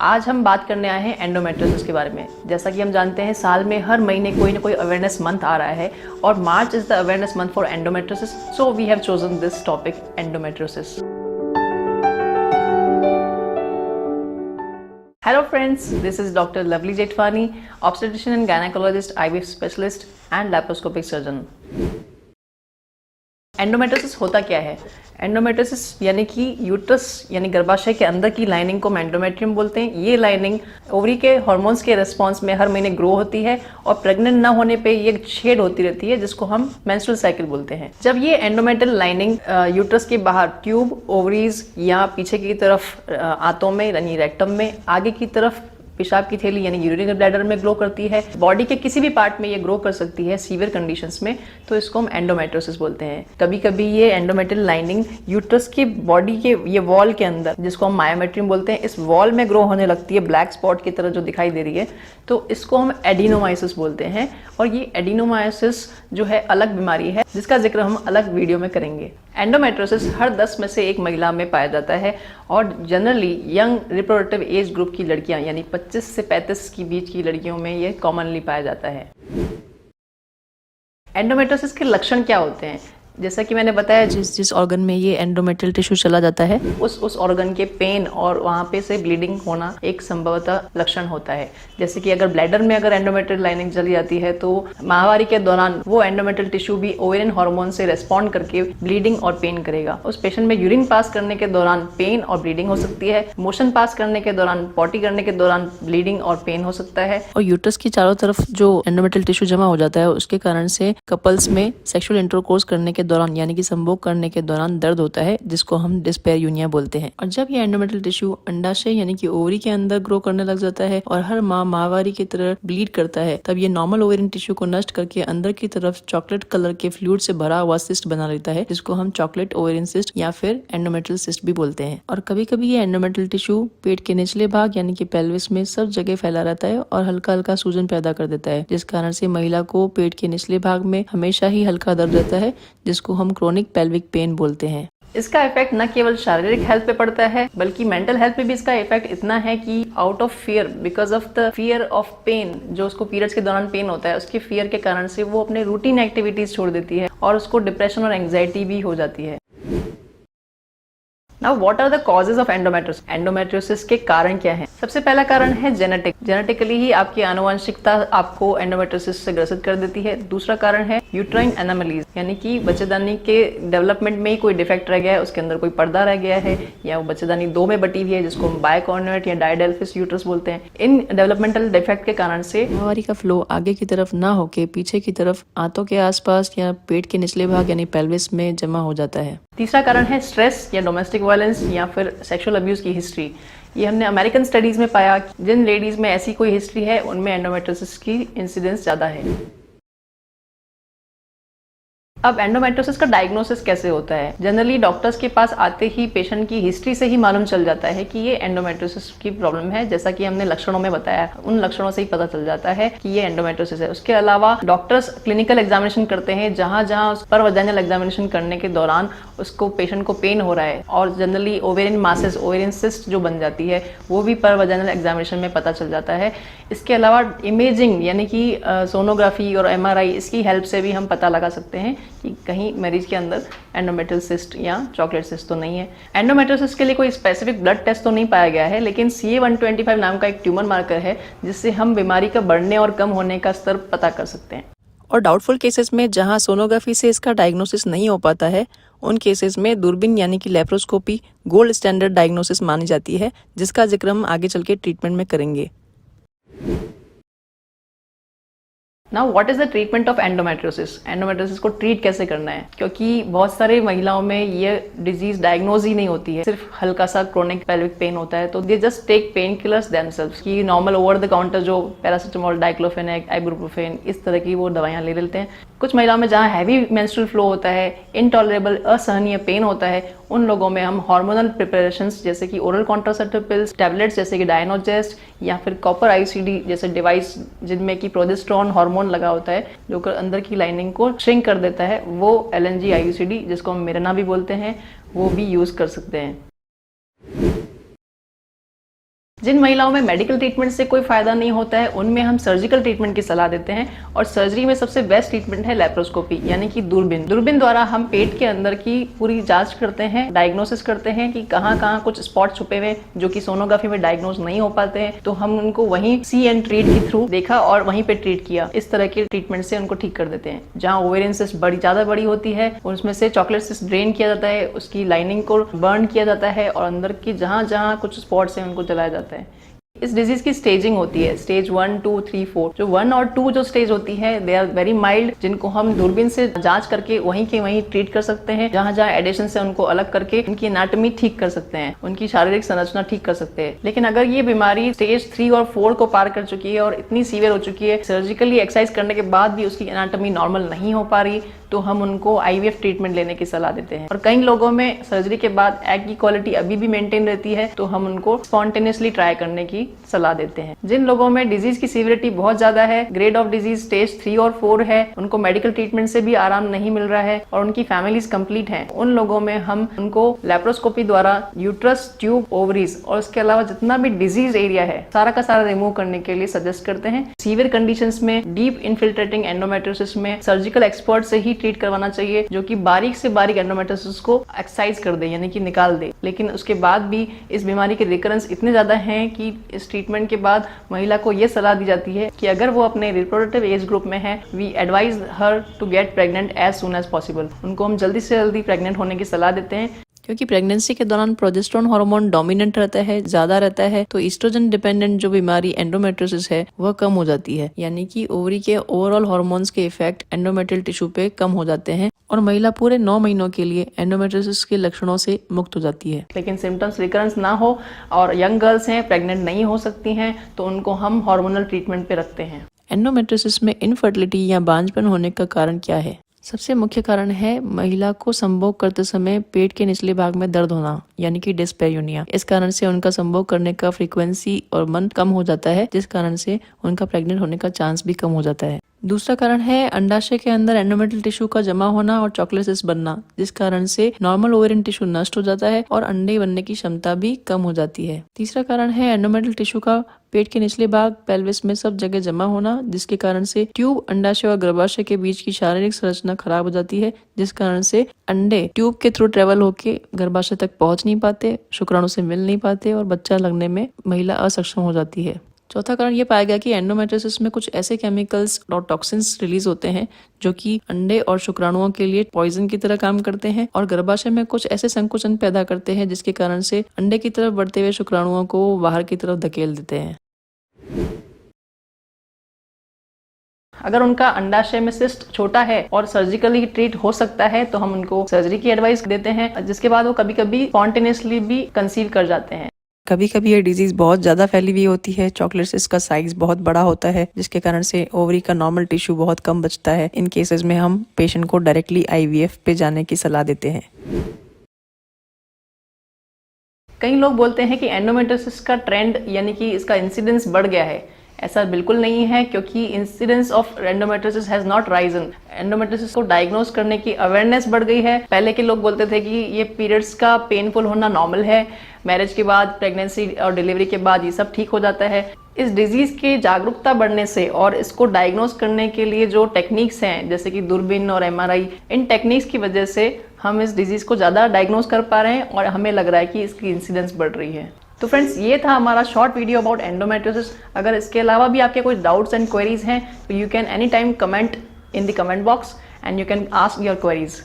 आज हम बात करने आए हैं एंडोमेट्रियोसिस के बारे में। जैसा कि हम जानते हैं साल में हर महीने कोई ना कोई अवेयरनेस मंथ आ रहा है और March is the awareness month for endometriosis, so we have chosen this topic endometriosis. Hello friends, this is Dr. Lovely Jetwani, obstetrician and gynecologist, IVF specialist and laparoscopic surgeon. Endometriosis होता क्या है? Endometriosis यानी कि uterus यानी गर्भाशय के अंदर की लाइनिंग को हम एंडोमेट्रियम बोलते हैं। ये लाइनिंग ओवरी के हार्मोन्स के रिस्पॉन्स में हर महीने ग्रो होती है और प्रेग्नेंट ना होने पे ये छेद होती रहती है जिसको हम मेंस्ट्रुअल साइकिल बोलते हैं। जब ये एंडोमेट्रियल लाइनिंग यूट्रस के बाहर ट्यूब, ओवरीज या पीछे की तरफ आंतों में यानी रेक्टम में, आगे की तरफ पेशाब की थैली यानी यूरिनरी ब्लैडर में ग्रो करती है, बॉडी के किसी भी पार्ट में ये ग्रो कर सकती है सीवियर कंडीशंस में, तो इसको हम एंडोमेट्रियोसिस बोलते हैं। कभी कभी ये एंडोमेट्रियल लाइनिंग यूट्रस की बॉडी के ये वॉल के अंदर, जिसको हम मायोमेट्रियम बोलते हैं, इस वॉल में ग्रो होने लगती है ब्लैक स्पॉट की तरह जो दिखाई दे रही है, तो इसको हम एडिनोमाइसिस बोलते हैं। और ये एडिनोमाइसिस जो है अलग बीमारी है जिसका जिक्र हम अलग वीडियो में करेंगे। एंडोमेट्रियोसिस हर 10 में से एक महिला में पाया जाता है और generally young reproductive age group की लड़कियां यानी 25 से 35 के बीच की लड़कियों में ये कॉमनली पाया जाता है। एंडोमेट्रियोसिस के लक्षण क्या होते हैं? जैसा कि मैंने बताया, जिस ऑर्गन में ये एंडोमेट्रियल टिश्यू चला जाता है उस ऑर्गन के पेन और वहाँ पे से ब्लीडिंग होना एक संभवतः लक्षण होता है। जैसे कि अगर ब्लैडर में अगर एंडोमेट्रियल लाइनिंग चली जाती है तो माहवारी के दौरान वो एंडोमेट्रियल टिश्यू भी ओवेरियन हार्मोन से रेस्पॉन्ड करके ब्लीडिंग और पेन करेगा। उस पेशेंट में यूरिन पास करने के दौरान पेन और ब्लीडिंग हो सकती है, मोशन पास करने के दौरान, पॉटी करने के दौरान ब्लीडिंग और पेन हो सकता है। और यूट्रस की चारों तरफ जो एंडोमेट्रियल टिश्यू जमा हो जाता है उसके कारण से कपल्स में सेक्सुअल इंटरकोर्स करने के दौरान यानी कि संभोग करने के दौरान दर्द होता है जिसको हम डिस्पेरियूनिया बोलते हैं। और जब ये एंडोमेट्रियल टिश्यू अंडाशय यानी कि ओवरी के अंदर ग्रो करने लग जाता है और हर माह माहवारी की तरह ब्लीड करता है, तब ये नॉर्मल ओवेरियन टिश्यू को नष्ट करके अंदर की तरफ चॉकलेट कलर के फ्लूइड से भरा हुआ सिस्ट बना लेता है जिसको हम चॉकलेट ओवेरियन सिस्ट या फिर एंडोमेट्रियल सिस्ट भी बोलते हैं। और कभी कभी ये एंडोमेट्रियल टिश्यू पेट के निचले भाग यानी कि पेल्विस में सब जगह फैला रहता है और हल्का हल्का सूजन पैदा कर देता है, जिस कारण से महिला को पेट के निचले भाग में हमेशा ही हल्का दर्द रहता है जिसको हम क्रोनिक पेल्विक पेन बोलते हैं। इसका इफेक्ट न केवल शारीरिक हेल्थ पे पड़ता है बल्कि मेंटल हेल्थ पे भी इसका इफेक्ट इतना है कि out of fear, because of the fear of pain, जो उसको पीरियड्स के दौरान पेन होता है उसके फियर के कारण से वो अपने रूटीन एक्टिविटीज छोड़ देती है और उसको डिप्रेशन और एंग्जाइटी भी हो जाती है। Now, what are the causes of endometriosis? Endometriosis के कारण क्या हैं? सबसे पहला कारण है जेनेटिकली ही आपकी आनुवंशिकता आपको एंडोमेट्रियोसिस से ग्रसित कर देती है। दूसरा कारण है यूट्राइन एनोमलीज यानी कि बच्चेदानी के डेवलपमेंट में ही कोई डिफेक्ट रह गया है, उसके अंदर कोई पर्दा रह गया है या वो बच्चेदानी दो में बटी हुई है जिसको हम बायकॉर्नुएट या डायडेल्फिस यूट्रस बोलते हैं। इन डेवलपमेंटल डिफेक्ट के कारण से माहवारी का फ्लो आगे की तरफ ना होके पीछे की तरफ आंतों के आसपास या पेट के निचले भाग यानी पेल्विस में जमा हो जाता है। तीसरा कारण है स्ट्रेस या डोमेस्टिक वायलेंस या फिर सेक्सुअल अब्यूज की हिस्ट्री। ये हमने अमेरिकन स्टडीज में पाया कि जिन लेडीज में ऐसी कोई हिस्ट्री है उनमें एंडोमेट्रियोसिस की इंसिडेंस ज्यादा है। अब एंडोमेट्रियोसिस का डायग्नोसिस कैसे होता है? जनरली डॉक्टर्स के पास आते ही पेशेंट की हिस्ट्री से ही मालूम चल जाता है कि ये एंडोमेट्रियोसिस की प्रॉब्लम है। जैसा कि हमने लक्षणों में बताया, उन लक्षणों से ही पता चल जाता है कि ये एंडोमेट्रियोसिस है। उसके अलावा डॉक्टर्स क्लिनिकल एग्जामिनेशन करते हैं, जहां जहां उस पर वजाइनल एग्जामिनेशन करने के दौरान उसको पेशेंट को पेन हो रहा है और generally ovarian masses, ovarian cyst जो बन जाती है वो भी पर वजाइनल एग्जामिनेशन में पता चल जाता है। इसके अलावा इमेजिंग यानी कि सोनोग्राफी और MRI, इसकी हेल्प से भी हम पता लगा सकते हैं कि कहीं मरीज के अंदर एंडोमेट्रियल सिस्ट या चॉकलेट सिस्ट तो नहीं है। एंडोमेट्रियोसिस के लिए कोई स्पेसिफिक ब्लड टेस्ट तो नहीं पाया गया है, लेकिन CA-125 नाम का एक ट्यूमर मार्कर है जिससे हम बीमारी का बढ़ने और कम होने का स्तर पता कर सकते हैं। और डाउटफुल केसेस में जहां सोनोग्राफी से इसका डायग्नोसिस नहीं हो पाता है, उन केसेस में दूरबीन यानी कि लेप्रोस्कोपी गोल्ड स्टैंडर्ड डायग्नोसिस मानी जाती है, जिसका जिक्र हम आगे चल के ट्रीटमेंट में करेंगे। Now what is the treatment of endometriosis? Endometriosis को ट्रीट कैसे करना है? क्योंकि बहुत सारे महिलाओं में ये डिजीज डायग्नोज ही नहीं होती है, सिर्फ हल्का सा क्रोनिक पेल्विक पेन होता है, तो they just take pain killers themselves की नॉर्मल ओवर द काउंटर जो पैरासिटामोल, डाइक्लोफेनेक, आइबुप्रोफेन, इस तरह की वो दवाइयाँ ले लेते हैं। कुछ महिलाओं में जहाँ हैवी मेंस्ट्रुअल फ्लो होता है, इनटॉलरेबल असहनीय पेन होता है, उन लोगों में हम हार्मोनल प्रिपरेशंस जैसे कि ओरल कॉन्ट्रासेप्टिव पिल्स, टैबलेट्स जैसे कि डायनोजेस्ट या फिर कॉपर ICD जैसे डिवाइस जिनमें कि प्रोजेस्टेरोन हार्मोन लगा होता है जो अंदर की लाइनिंग को श्रिंक कर देता है, वो LNG IUCD जिसको हम मिरेना भी बोलते हैं, वो भी यूज कर सकते हैं। जिन महिलाओं में मेडिकल ट्रीटमेंट से कोई फायदा नहीं होता है उनमें हम सर्जिकल ट्रीटमेंट की सलाह देते हैं और सर्जरी में सबसे बेस्ट ट्रीटमेंट है लेप्रोस्कोपी यानी कि दूरबीन। दूरबीन द्वारा हम पेट के अंदर की पूरी जांच करते हैं, डायग्नोसिस करते हैं कि कहाँ कहाँ कुछ स्पॉट छुपे हुए जो कि सोनोग्राफी में डायग्नोज नहीं हो पाते हैं, तो हम उनको वहीं सी एंड ट्रीट के थ्रू देखा और वहीं पे ट्रीट किया। इस तरह के ट्रीटमेंट से उनको ठीक कर देते हैं। जहाँ ओवेरियन सिस्ट ज्यादा बड़ी होती है उसमें से चॉकलेट सिस्ट ड्रेन किया जाता है, उसकी लाइनिंग को बर्न किया जाता है और अंदर की जहाँ जहाँ कुछ स्पॉट्स हैं उनको जलाया जाता है। इस डिजीज की स्टेजिंग होती है, स्टेज 1, 2, 3, 4। जो 1 और 2 जो स्टेज होती है दे आर वेरी माइल्ड, जिनको हम दूरबीन से जांच करके वहीं के वहीं ट्रीट कर सकते हैं। जहाँ जहाँ एडिशन से उनको अलग करके उनकी एनाटॉमी ठीक कर सकते हैं, उनकी शारीरिक संरचना ठीक कर सकते हैं। लेकिन अगर ये बीमारी स्टेज 3 और 4 को पार कर चुकी है और इतनी सीवियर हो चुकी है, सर्जिकली एक्सरसाइज करने के बाद भी उसकी एनाटॉमी नॉर्मल नहीं हो पा रही, तो हम उनको IVF ट्रीटमेंट लेने की सलाह देते हैं। और कई लोगों में सर्जरी के बाद एग की क्वालिटी अभी भी मेंटेन रहती है, तो हम उनको स्पॉन्टेनियसली ट्राई करने की सलाह देते हैं। जिन लोगों में डिजीज की सीवियरिटी बहुत ज्यादा है, ग्रेड ऑफ डिजीज स्टेज 3 और 4 है, उनको मेडिकल ट्रीटमेंट से भी आराम नहीं मिल रहा है और उनकी फैमिलीज कंप्लीट हैं, उन लोगों में हम उनको लेप्रोस्कोपी द्वारा यूट्रस, ट्यूब, ओवरीज और उसके अलावा जितना भी डिजीज एरिया है सारा का सारा रिमूव करने के लिए सजेस्ट करते हैं। सीवियर कंडीशंस में डीप इन्फिल्ट्रेटिंग एंडोमेट्रियोसिस में सर्जिकल एक्सपर्ट से ही ट्रीट करवाना चाहिए, जो कि बारीक से बारीक एंडोमेट्रियोसिस को एक्ससाइज कर दे यानी कि निकाल दे। लेकिन उसके बाद भी इस बीमारी के रिकरेंस इतने ज्यादा हैं कि इस ट्रीटमेंट के बाद महिला को यह सलाह दी जाती है कि अगर वो अपने रिप्रोडक्टिव एज ग्रुप में है, we advise her to get pregnant as soon as possible. उनको हम जल्दी से जल्दी प्रेग्नेंट होने की सलाह देते हैं, क्योंकि प्रेगनेंसी के दौरान प्रोजेस्टेरोन हार्मोन डोमिनेंट रहता है, ज्यादा रहता है, तो ईस्ट्रोजन डिपेंडेंट जो बीमारी एंडोमेट्रियोसिस है वह कम हो जाती है, यानी कि ओवरी के ओवरऑल हार्मोन्स के इफेक्ट एंडोमेट्रियल टिश्यू पे कम हो जाते हैं और महिला पूरे 9 महीनों के लिए एंडोमेट्रियोसिस के लक्षणों से मुक्त हो जाती है। लेकिन सिम्टम्स रिकरेंस ना हो और यंग गर्ल्स हैं, प्रेग्नेंट नहीं हो सकती हैं, तो उनको हम हार्मोनल ट्रीटमेंट पे रखते हैं। एंडोमेट्रियोसिस में इनफर्टिलिटी या बांझपन होने का कारण क्या है? सबसे मुख्य कारण है महिला को संभोग करते समय पेट के निचले भाग में दर्द होना, यानी कि डिस्पैरियोनिया। इस कारण से उनका संभोग करने का फ्रीक्वेंसी और मन कम हो जाता है, जिस कारण से उनका प्रेग्नेंट होने का चांस भी कम हो जाता है। दूसरा कारण है अंडाशय के अंदर एंडोमेट्रियल टिश्यू का जमा होना और चॉकलेट सिस्ट बनना, जिस कारण से नॉर्मल ओवेरियन टिश्यू नष्ट हो जाता है और अंडे बनने की क्षमता भी कम हो जाती है। तीसरा कारण है एंडोमेट्रियल टिश्यू का पेट के निचले भाग, पेल्विस में सब जगह जमा होना, जिसके कारण से ट्यूब, अंडाशय और गर्भाशय के बीच की शारीरिक संरचना खराब हो जाती है, जिस कारण से अंडे ट्यूब के थ्रू ट्रेवल होके गर्भाशय तक पहुंच नहीं पाते, शुक्राणु से मिल नहीं पाते और बच्चा लगने में महिला असक्षम हो जाती है। चौथा कारण ये पाया गया कि एंडोमेट्रियोसिस में कुछ ऐसे केमिकल्स और टॉक्सिन्स रिलीज होते हैं जो कि अंडे और शुक्राणुओं के लिए पॉइजन की तरह काम करते हैं और गर्भाशय में कुछ ऐसे संकुचन पैदा करते हैं जिसके कारण से अंडे की तरफ बढ़ते हुए शुक्राणुओं को बाहर की तरफ धकेल देते हैं। अगर उनका अंडाशय में सिस्ट छोटा है और सर्जिकली ट्रीट हो सकता है तो हम उनको सर्जरी की एडवाइस देते हैं, जिसके बाद वो कभी कभी स्पॉन्टेनियसली भी कंसीव कर जाते हैं। कभी कभी ये डिजीज बहुत ज्यादा फैली हुई होती है, चॉकलेट सिस्ट का साइज बहुत बड़ा होता है, जिसके कारण से ओवरी का नॉर्मल टिश्यू बहुत कम बचता है। इन केसेस में हम पेशेंट को डायरेक्टली IVF पे जाने की सलाह देते हैं। कई लोग बोलते हैं कि एंडोमेट्रियोसिस का ट्रेंड यानी कि इसका इंसिडेंस बढ़ गया है। ऐसा बिल्कुल नहीं है, क्योंकि incidence of endometriosis has not Ryzen. Endometriosis को डायग्नोस करने की अवेयरनेस बढ़ गई है। पहले के लोग बोलते थे कि ये पीरियड्स का पेनफुल होना नॉर्मल है, मैरिज के बाद, प्रेगनेंसी और डिलीवरी के बाद ये सब ठीक हो जाता है। इस डिजीज की जागरूकता बढ़ने से और इसको डायग्नोस करने के लिए जो टेक्निक्स हैं जैसे कि दूरबीन और MRI, इन टेक्निक्स की वजह से हम इस डिजीज को ज़्यादा डायग्नोस कर पा रहे हैं और हमें लग रहा है कि इसकी इंसिडेंस बढ़ रही है। तो फ्रेंड्स, ये था हमारा शॉर्ट वीडियो अबाउट एंडोमेट्रियोसिस। अगर इसके अलावा भी आपके कोई डाउट्स एंड क्वेरीज हैं तो you can any time comment in the comment box and you can ask your queries.